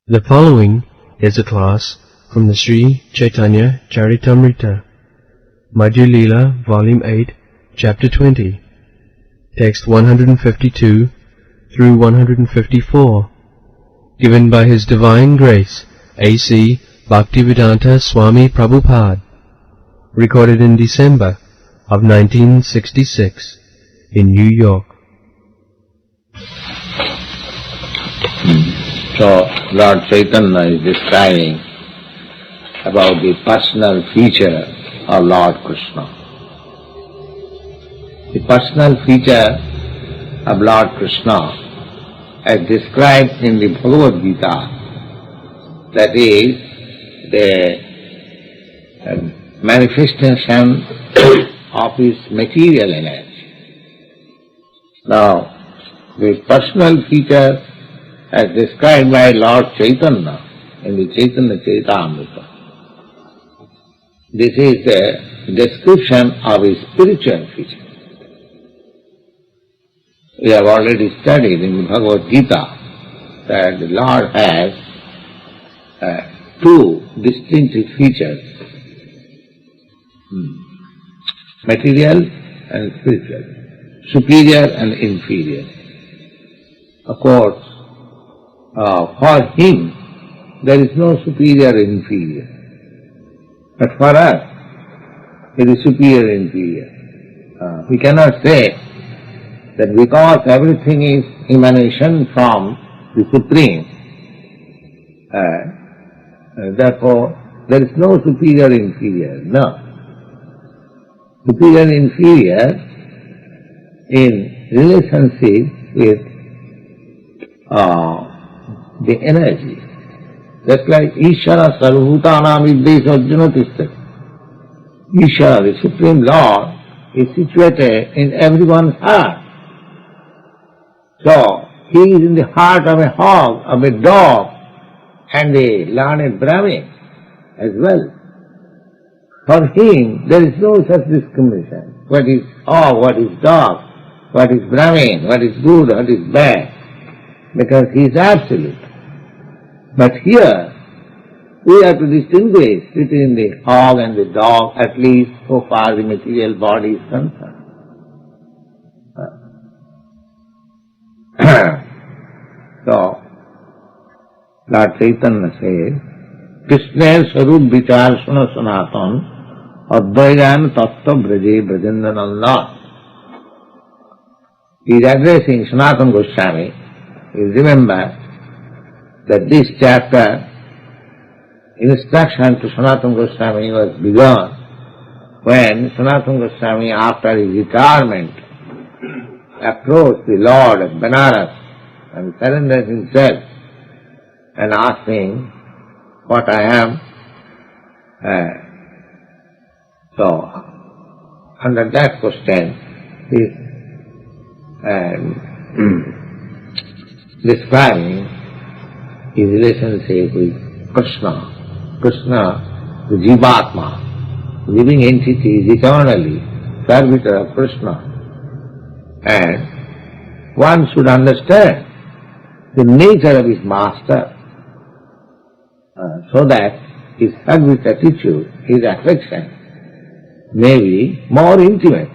The following is a class from the Sri Chaitanya Charitamrita, Madhya Leela, Volume 8, Chapter 20, Text 152 through 154, given by His Divine Grace, A.C. Bhaktivedanta Swami Prabhupad, recorded in December of 1966 in New York. So, Lord Chaitanya is describing about the personal feature of Lord Krishna. The personal feature of Lord Krishna, as described in the Bhagwat Gita, that is the manifestation of his material energy. Now, the personal feature as described by Lord Chaitanya in the Chaitanya Charitamrita. This is a description of his spiritual feature. We have already studied in the Bhagwat Gita that the Lord has two distinctive features, material and spiritual, superior and inferior. Of course, for him there is no superior or inferior, but for us it is superior and inferior. We cannot say that because everything is emanation from the Supreme, therefore there is no superior or inferior. No. Superior and inferior in relationship with the energy. Just like Ishara Sarvabhutanam Viddesa Arjuna Tishtati. Ishara, the Supreme Lord, is situated in everyone's heart. So, he is in the heart of a hog, of a dog, and a learned Brahmin as well. For him, there is no such discrimination. What is hog, what is dog, what is Brahmin, what is good, what is bad, because he is absolute. But here, we have to distinguish between the hog and the dog, at least so far the material body is concerned. So, Lord Chaitanya says, Krishna Sarup Vichar Suna Sanatan Advaigan Tattva Braje Brajendananda. He is addressing Sanatana Goswami. You remember that this chapter, instruction to Sanatana Goswami was begun when Sanatana Goswami, after his retirement, approached the Lord of Benares and surrendered himself and asked him what I am. So, under that question, he is describing his relationship with Krishna. Krishna, the Jivatma, living entity, is eternally servitor of Krishna. And one should understand the nature of his master so that his service attitude, his affection may be more intimate.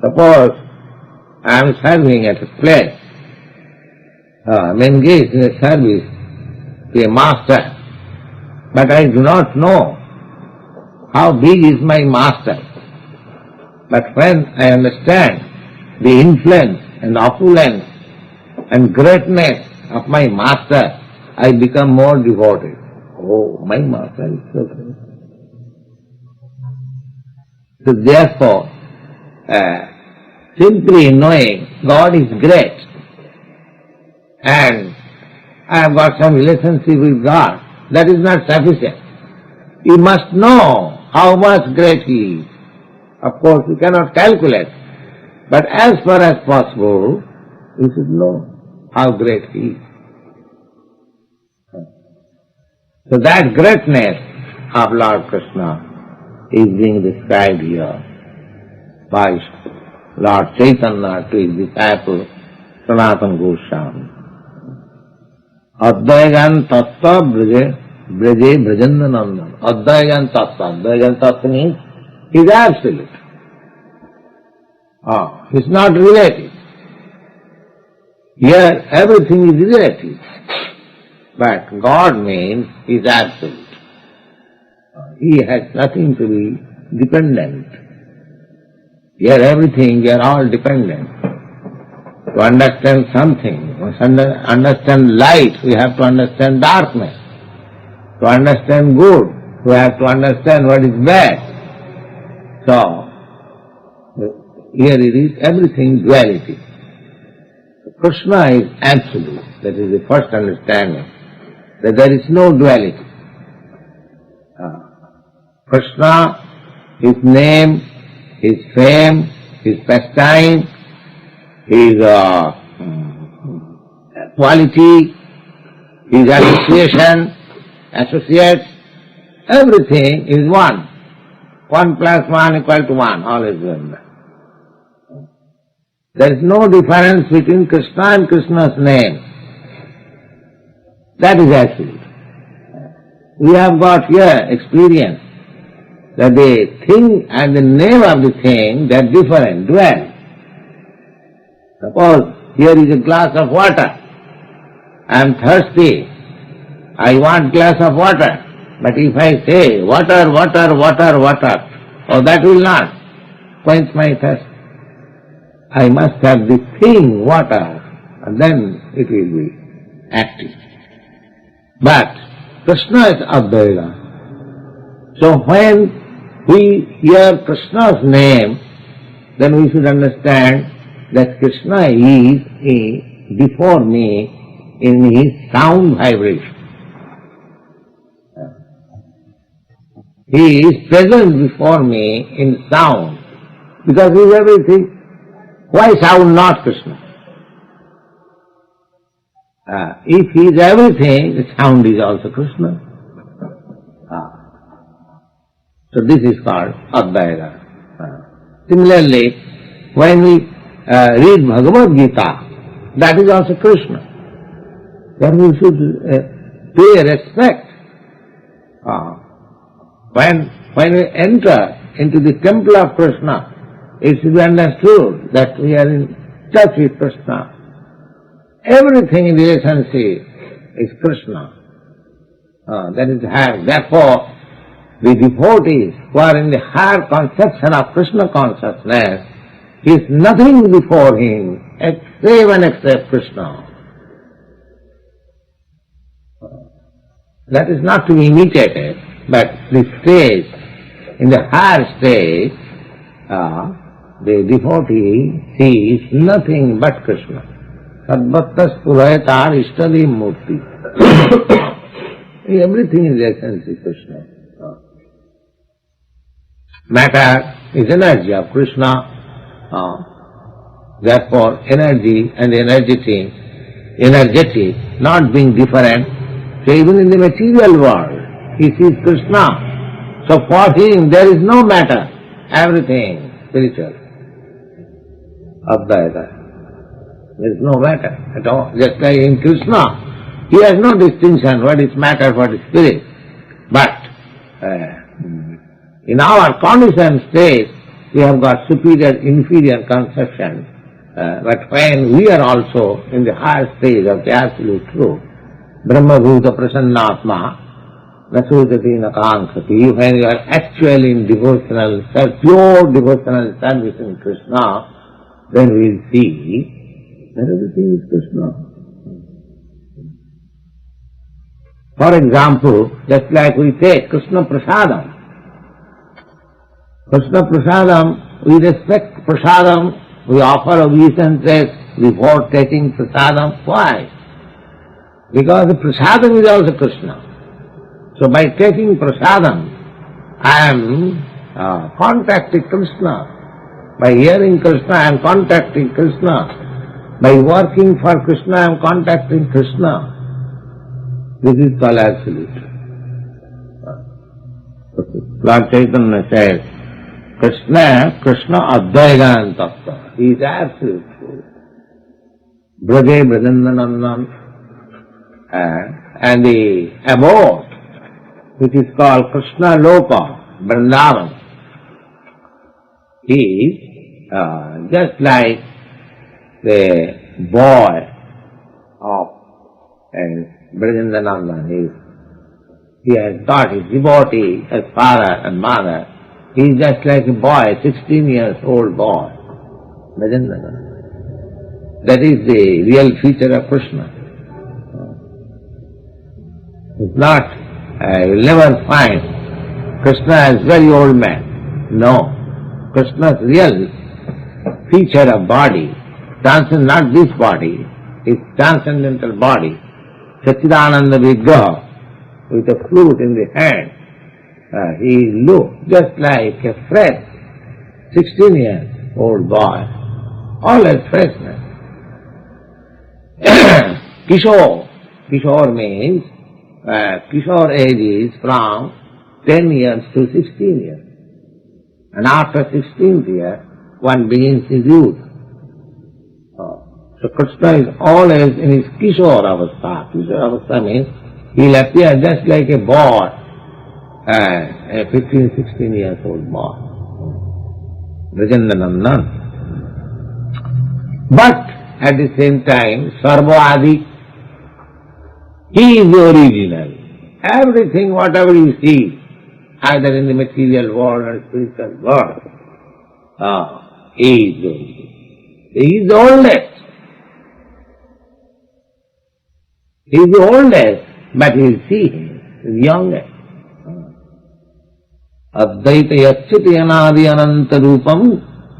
Suppose I am serving at a place, I am engaged in a service to a master, but I do not know how big is my master. But when I understand the influence and opulence and greatness of my master, I become more devoted. Oh, my master is so great. So therefore, simply knowing God is great and I have got some relationship with God, that is not sufficient. You must know how much great He is. Of course, you cannot calculate, but as far as possible, you should know how great He is. So that greatness of Lord Krishna is being described here by Lord Chaitanya to his disciple Sanatana Goswami. Advaigan tattva braje brajandanandan. Advaigan tattva means he is absolute. He is not relative. Here everything is relative. But God means he is absolute. He has nothing to be dependent. Here everything, we are all dependent. To understand something, to understand light, we have to understand darkness. To understand good, we have to understand what is bad. So, here it is everything duality. Krishna is absolute. That is the first understanding. That there is no duality. Krishna, his name, his fame, his pastime, his quality, his associates, everything is one. 1 plus 1 equal to 1, all is one. There is no difference between Krishna and Krishna's name. That is absolute. We have got here experience that the thing and the name of the thing, they are different, dual. Suppose here is a glass of water. I am thirsty. I want glass of water. But if I say water, water, water, water, oh, that will not quench my thirst. I must have the thing, water, and then it will be active. But Krishna is Advaita. So when we hear Krishna's name, then we should understand that Krishna is before me in his sound vibration. He is present before me in sound, because he is everything. Why sound not Krishna? If he is everything, the sound is also Krishna. So this is called Advaita. Similarly, when we read Bhagwat Gita, that is also Krishna. Then we should pay respect. When we enter into the temple of Krishna, it should be understood that we are in touch with Krishna. Everything in relationship is Krishna. That is higher. Therefore, the devotees who are in the higher conception of Krishna consciousness, is nothing before him except Krishna. That is not to be imitated, but the stage, in the higher stage, the devotee sees nothing but Krishna. Sadbhattas purayatar ishtadi murti. Everything is essentially Krishna. Matter is energy of Krishna. Therefore, energy and energetic, not being different, so even in the material world, he sees Krishna. So for him there is no matter, everything spiritual. Advaita. There is no matter at all. Just like in Krishna, he has no distinction what is matter, what is spirit. But in our conditioned state, we have got superior, inferior conception. But when we are also in the higher stage of the absolute truth, Brahma Bhuta Prasannatma, Nasudati Nakanksati, when you are actually in devotional, pure devotional service in Krishna, then we will see that everything is Krishna. For example, just like we take Krishna Prasadam. Krishna Prasadam, we respect Prasadam, we offer obeisances before taking Prasadam. Why? Because the Prasadam is also Krishna. So by taking Prasadam, I am contacting Krishna. By hearing Krishna, I am contacting Krishna. By working for Krishna, I am contacting Krishna. This is called absolute. Lord Chaitanya says, Krishna Advaita Tattva. He is absolute truth. Braje Brajandanandan. and the abode, which is called Krishna Loka, Vrindavan, is just like the boy of Brajendanandan. He has got his devotee as father and mother. He is just like a boy, 16 years old boy. Brajendanandan. That is the real feature of Krishna. It's not, you will never find Krishna as very old man. No. Krishna's real feature of body, not this body, his transcendental body, Satchidananda Vigraha, with a flute in the hand, he looked just like a fresh 16 years old boy, all as freshness. Kishore. Kishore means, Kishore age is from 10 years to 16 years. And after 16th year, one begins his youth. So Krishna is always in his Kishore Avastha. Kishore Avastha means he'll appear just like a boy, a 15, 16 years old boy. Brajendanandan. But at the same time, Sarva Adi, he is the original. Everything, whatever you see, either in the material world or spiritual world, he is the original. He is the oldest. He is the oldest, but you see him, he is youngest. Advaita yacchati anadi ananta rupam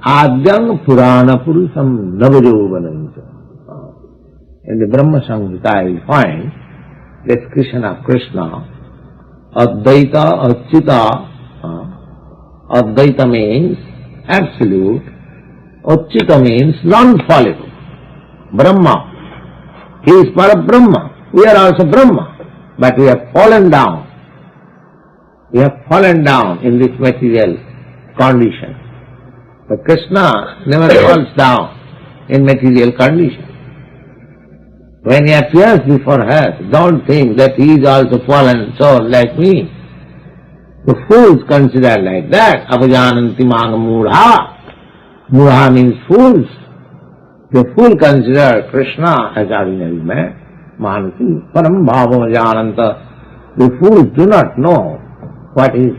adyang purana purusam navajovanancha. In the Brahma Samhita you find description of Krishna. Advaita, Achyuta. Advaita means absolute. Achyuta means non-fallible. Brahma. He is Parabrahma. We are also Brahma. But we have fallen down. We have fallen down in this material condition. But Krishna never falls down in material condition. When he appears before us, don't think that he is also fallen soul like me. The fools consider like that. Apajananti manga mudha. Mudha means fools. The fool consider Krishna as ordinary man. Mahanasi param bhava jananta. The fools do not know what is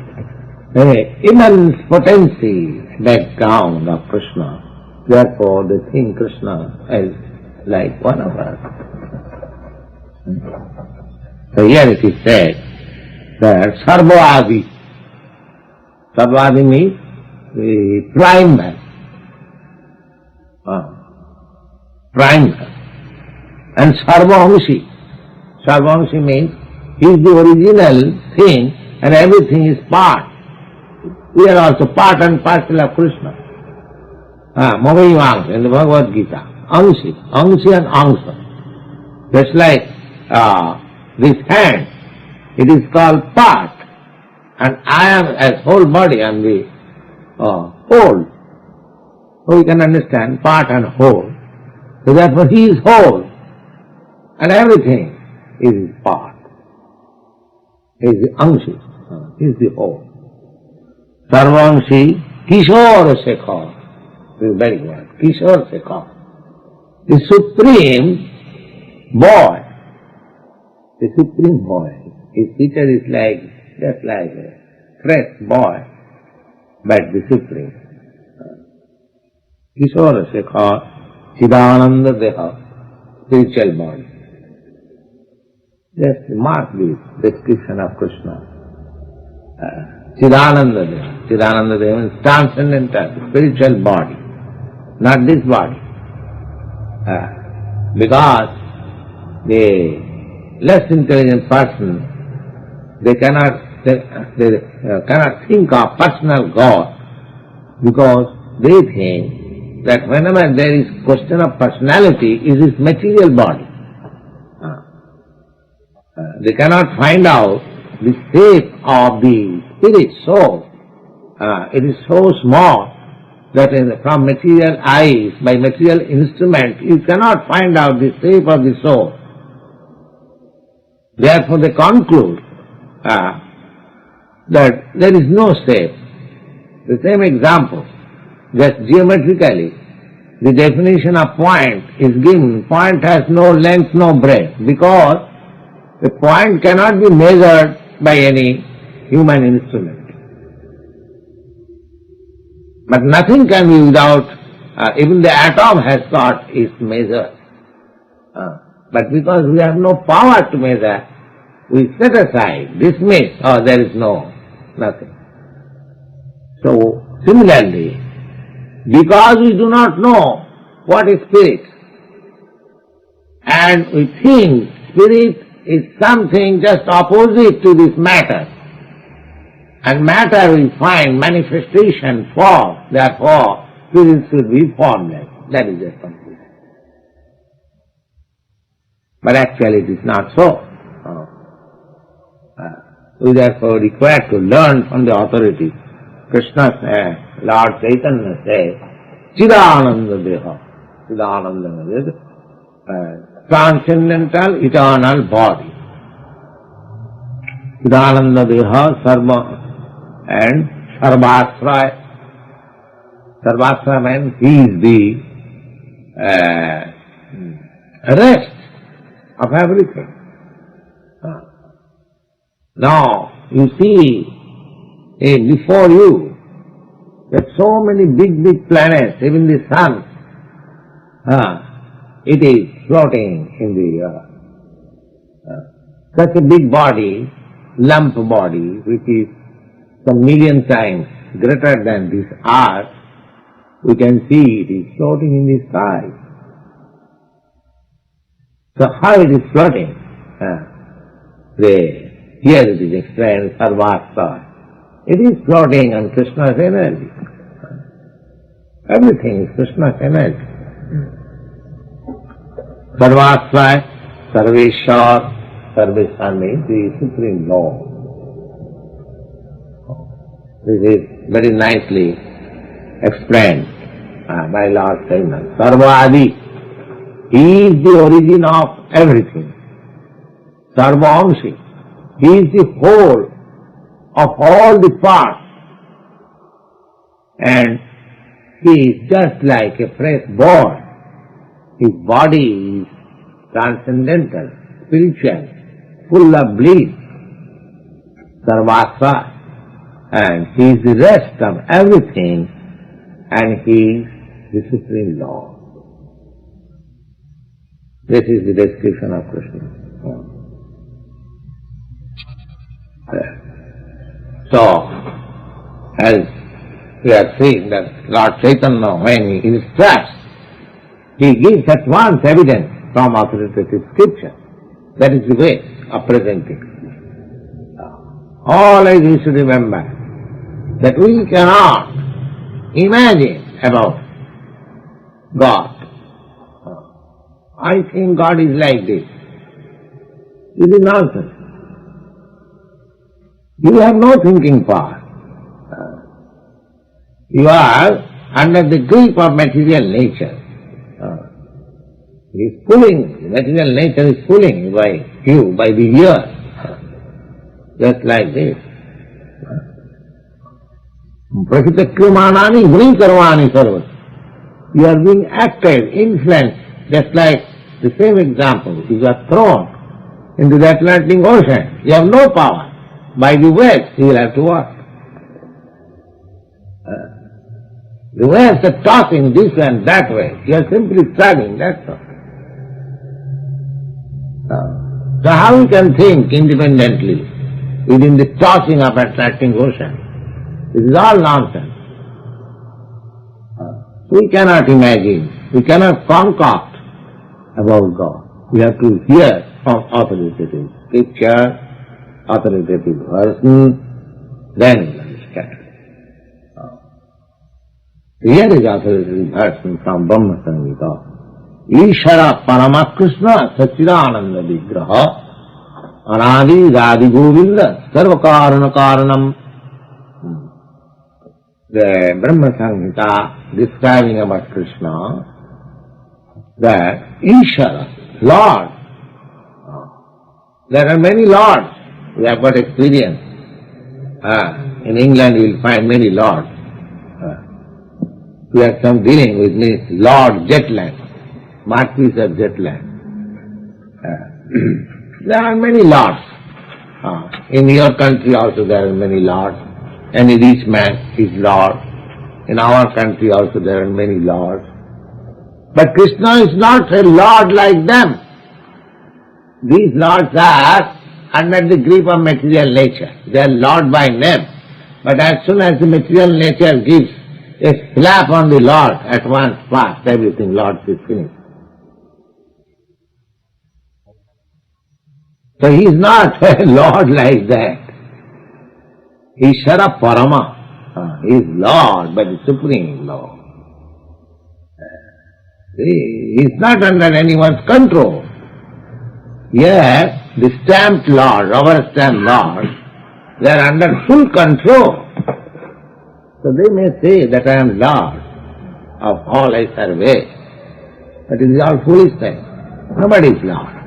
the immense potency, background of Krishna. Therefore they think Krishna is like one of us. So here it is said that Sarvadi. Sarvadi means the primer. Primer. And Sarvamshi. Sarvamshi means he is the original thing and everything is part. We are also part and parcel of Krishna. Mavayivang in the Bhagwat Gita. Angshi. Angshi and Angsa. Just like this hand, it is called part, and I am as whole body, I am the whole. So we can understand part and whole. So therefore he is whole, and everything is his part. He is the Angshi, he is the whole. Sarvangshi Kishore Shekhar. This is very good. Kishore Shekhar. The supreme boy. The supreme boy. His feature is just like a fresh boy, but the supreme. Kishore Shekhar, Chidananda Deha, spiritual body. Just mark this description of Krishna. Chidananda Deha. Chidananda Deha means transcendental, spiritual body, not this body. Because the less intelligent person, they cannot think of personal God, because they think that whenever there is question of personality, is this material body. They cannot find out the shape of the spirit soul. It is so small that from material eyes, by material instrument, you cannot find out the shape of the soul. Therefore they conclude that there is no shape. The same example, just geometrically, the definition of point is given. Point has no length, no breadth, because the point cannot be measured by any human instrument. But nothing can be without, even the atom has got its measure. But because we have no power to measure, we set aside, dismiss, there is nothing. So, similarly, because we do not know what is spirit, and we think spirit is something just opposite to this matter, and matter we find manifestation form, therefore spirit should be formless. That is the conclusion. But actually it is not so. We therefore require to learn from the authority. Krishna says, Lord Chaitanya says, Chidananda Deha. Chidananda Deha, transcendental, eternal body. Chidananda Deha, Sarva and Sarvasraya. Sarvasraya means he is the rest of everything. Now, you see, before you, there are so many big planets, even the sun, it is floating in the such a big body, lump body, which is some million times greater than this earth, we can see it is floating in the sky. So how it is floating? Here it is explained, Sarvasraya. It is floating on Krishna's energy. Everything is Krishna's energy. Sarvasraya, Sarveshwar, Sarveshwar means the Supreme Lord. This is very nicely explained by Lord Chaitanya. Sarvadi, he is the origin of everything. Sarvamshi, he is the whole of all the parts, and he is just like a fresh born. His body is transcendental, spiritual, full of bliss, sarvasva, and he is the rest of everything, and he is the Supreme Lord. This is the description of Krishna. So, as we have seen that Lord Chaitanya, when he instructs, he gives at once evidence from authoritative scripture. That is the way of presenting. Always we should remember that we cannot imagine about God. I think God is like this. This is nonsense. You have no thinking power. You are under the grip of material nature. It is pulling, material nature is pulling you by the ear. Just like this. Prakritakrimanani guni karvani sarva. You are being acted, influenced, just like the same example. You are thrown into the Atlantic Ocean. You have no power. By the waves you will have to work. The waves are tossing this and that way. You are simply struggling, that's all. So how you can think independently within the tossing of Atlantic Ocean? This is all nonsense. We cannot imagine, we cannot concoct about God. We have to hear from authoritative scripture, authoritative version, then we understand. Here is authoritative version from Brahma Samhita. Ishara Parama Krishna Sachidananda Vigraha Anadi Radhi Govinda Sarva Karana Karanam. The Brahma Samhita describing about Krishna, that Ishara, Lord, There are many lords. We have got experience. In England you will find many lords. We have some dealing with me, Lord Jetland, Marquis of Jetland. There are many lords. In your country also there are many lords. Any rich man is lord. In our country also there are many lords. But Krishna is not a lord like them. These lords are under the grip of material nature. They are lord by name. But as soon as the material nature gives a slap on the lord, at once fast, everything lord is finished. So he is not a lord like that. Ishara Parama. He is Lord, but the Supreme Lord. He is not under anyone's control. Yet, the stamped Lord, rubber stamped Lord, they are under full control. So they may say that I am Lord of all I survey. But it is all foolish thing. Nobody is Lord.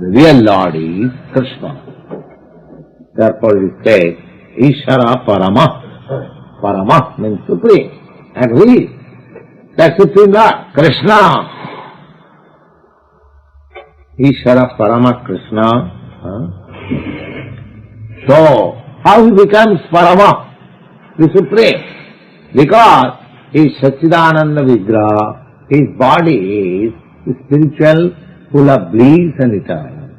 The real Lord is Krishna. Therefore it says, Ishara Parama. Parama means Supreme. And who is? That Supreme Lord, Krishna. Ishara Parama Krishna. So, how he becomes Parama, the Supreme? Because he is Satchidananda Vigraha, his body is spiritual, full of bliss and eternal.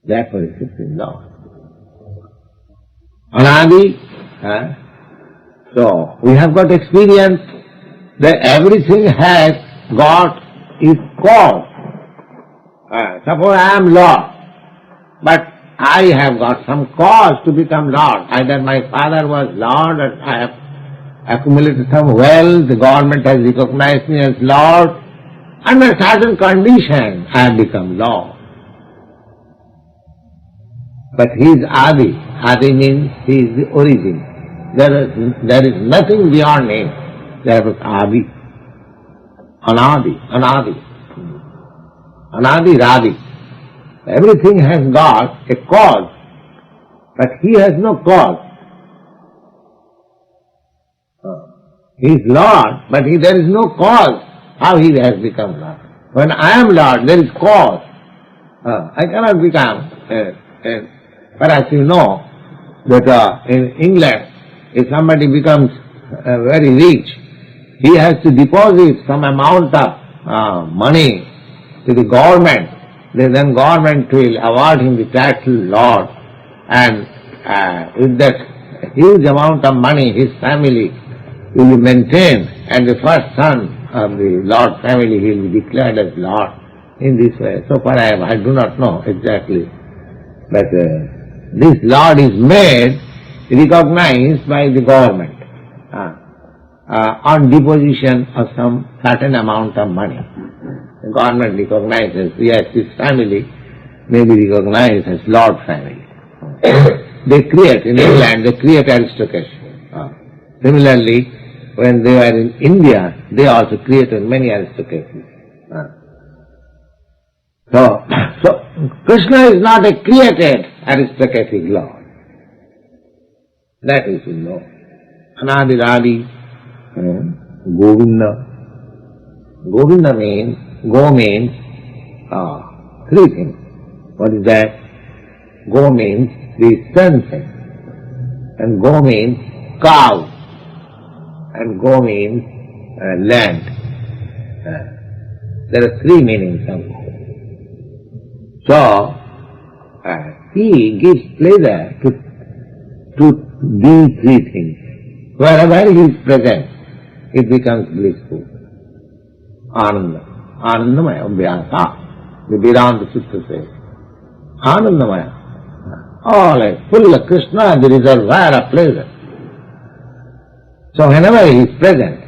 Therefore he is Supreme Lord. Anadi, so we have got experience that everything has got its cause. Suppose I am Lord, but I have got some cause to become Lord. Either my father was Lord, or I have accumulated some wealth, the government has recognized me as Lord. Under certain conditions I have become Lord. But he is Adi. Adi means he is the origin. There is nothing beyond him. There was Adi. Anadi. Anadi. Anadi Radi. Everything has got a cause, but he has no cause. He is Lord, but there is no cause how he has become Lord. When I am Lord, there is cause. I cannot become. Perhaps you know that in England, if somebody becomes very rich, he has to deposit some amount of money to the government. Then government will award him the title Lord, and with that huge amount of money his family will be maintained, and the first son of the Lord family he will be declared as Lord in this way. So far I do not know exactly, but this Lord is made, recognized by the government on deposition of some certain amount of money. The government recognizes, yes, this family may be recognized as Lord family. They create, in England, they create aristocracy. Similarly, when they were in India, they also created many aristocracies. So, Krishna is not a created aristocratic Lord. That is to know. Anadi Radi, Govinda. Govinda means, Go means three things. What is that? Go means the sunset, and Go means cow, and Go means land. There are three meanings of Go. So, he gives pleasure to these three things. Wherever he is present, it becomes blissful. Ananda. Anandamaya, Vyasa. The Vedanta Sutra says. Anandamaya. All is full of Krishna, the reservoir of pleasure. So whenever he is present,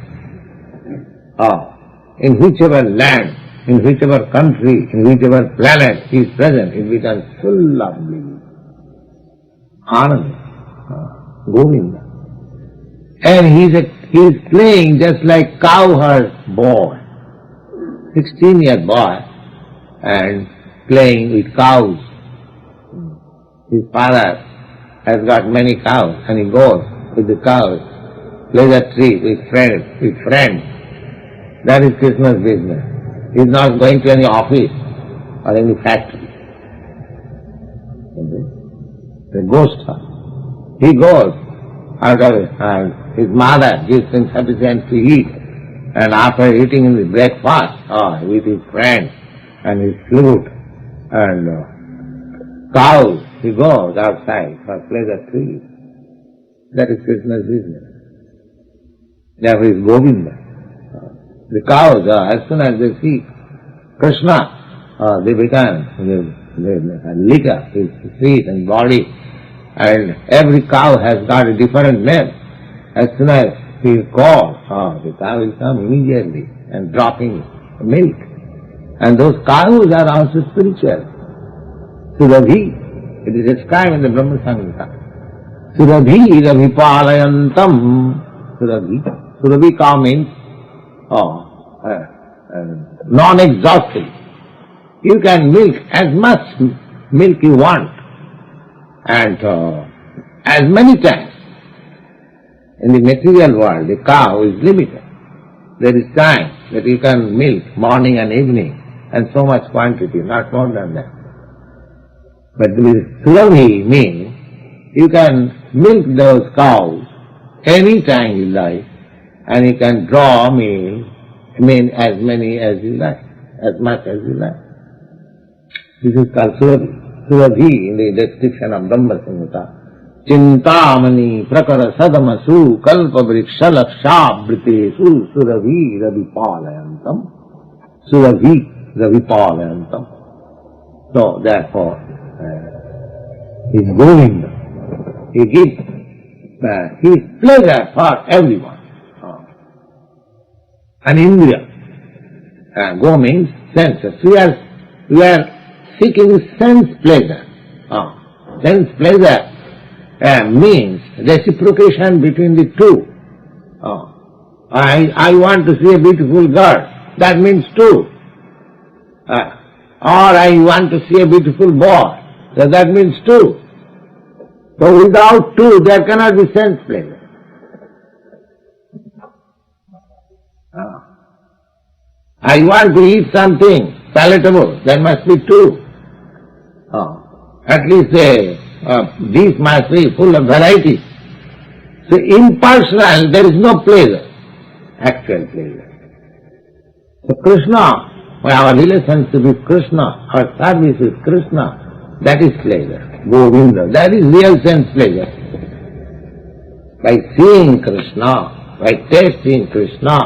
in whichever land, in whichever country, in whichever planet he is present, it becomes full of bliss. Ananda, Govinda. And he is playing just like cowherd boy, 16-year boy, and playing with cows. His father has got many cows and he goes with the cows, pleasure tree with friends. That is Krishna's business. He is not going to any office or any factory. The ghost. He goes out of it, and his mother gives him sufficient to eat, and after eating in the breakfast, with his friends and his flute and cows, he goes outside for pleasure trees. That is Krishna's business. Therefore is Govinda. The cows, as soon as they see Krishna, they become liquor, his feet and body, and every cow has got a different name. As soon as he is called, the cow will come immediately and dropping milk. And those cows are also spiritual. Surabhi, it is described in the Brahma Samhita. Surabhi Ravipalayantam. Surabhi cow means non-exhaustive. You can milk as much milk you want and as many times. In the material world, the cow is limited. There is time that you can milk morning and evening and so much quantity, not more than that. But with Surabhi means you can milk those cows any time you like and you can draw milk, as many as you like, as much as you like. This is called Surabhi. Surabhi in the description of Brahma Samhita. Chintamani prakara sadamasu kalpa vriksha lakshabritesu surabhi ravipalayantam. Surabhi ravipalayantam. So therefore, he is Govinda. He gives his pleasure for everyone. An Indriya. Go means senses. We are seeking sense pleasure. Sense pleasure means reciprocation between the two. I want to see a beautiful girl. That means two. Or I want to see a beautiful boy. So that means two. So without two, there cannot be sense pleasure. I want to eat something palatable. There must be two. At least these must be full of variety. So impersonal, there is no pleasure, actual pleasure. So Krishna, our relationship with Krishna, our service with Krishna, that is pleasure, Govinda, that is real sense pleasure. By seeing Krishna, by tasting Krishna,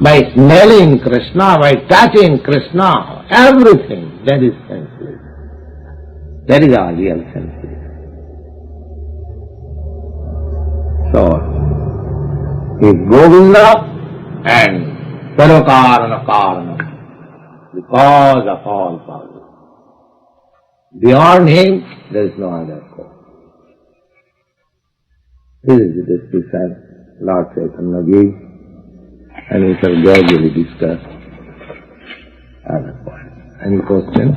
by smelling Krishna, by touching Krishna, everything, that is sense pleasure. That is our real sense pleasure. So, he is Govinda and Sarvakarana Karana, the cause of all causes. Beyond him, there is no other cause. This is the description Lord Chaitanya gave, and we shall gradually discuss other points. Any questions?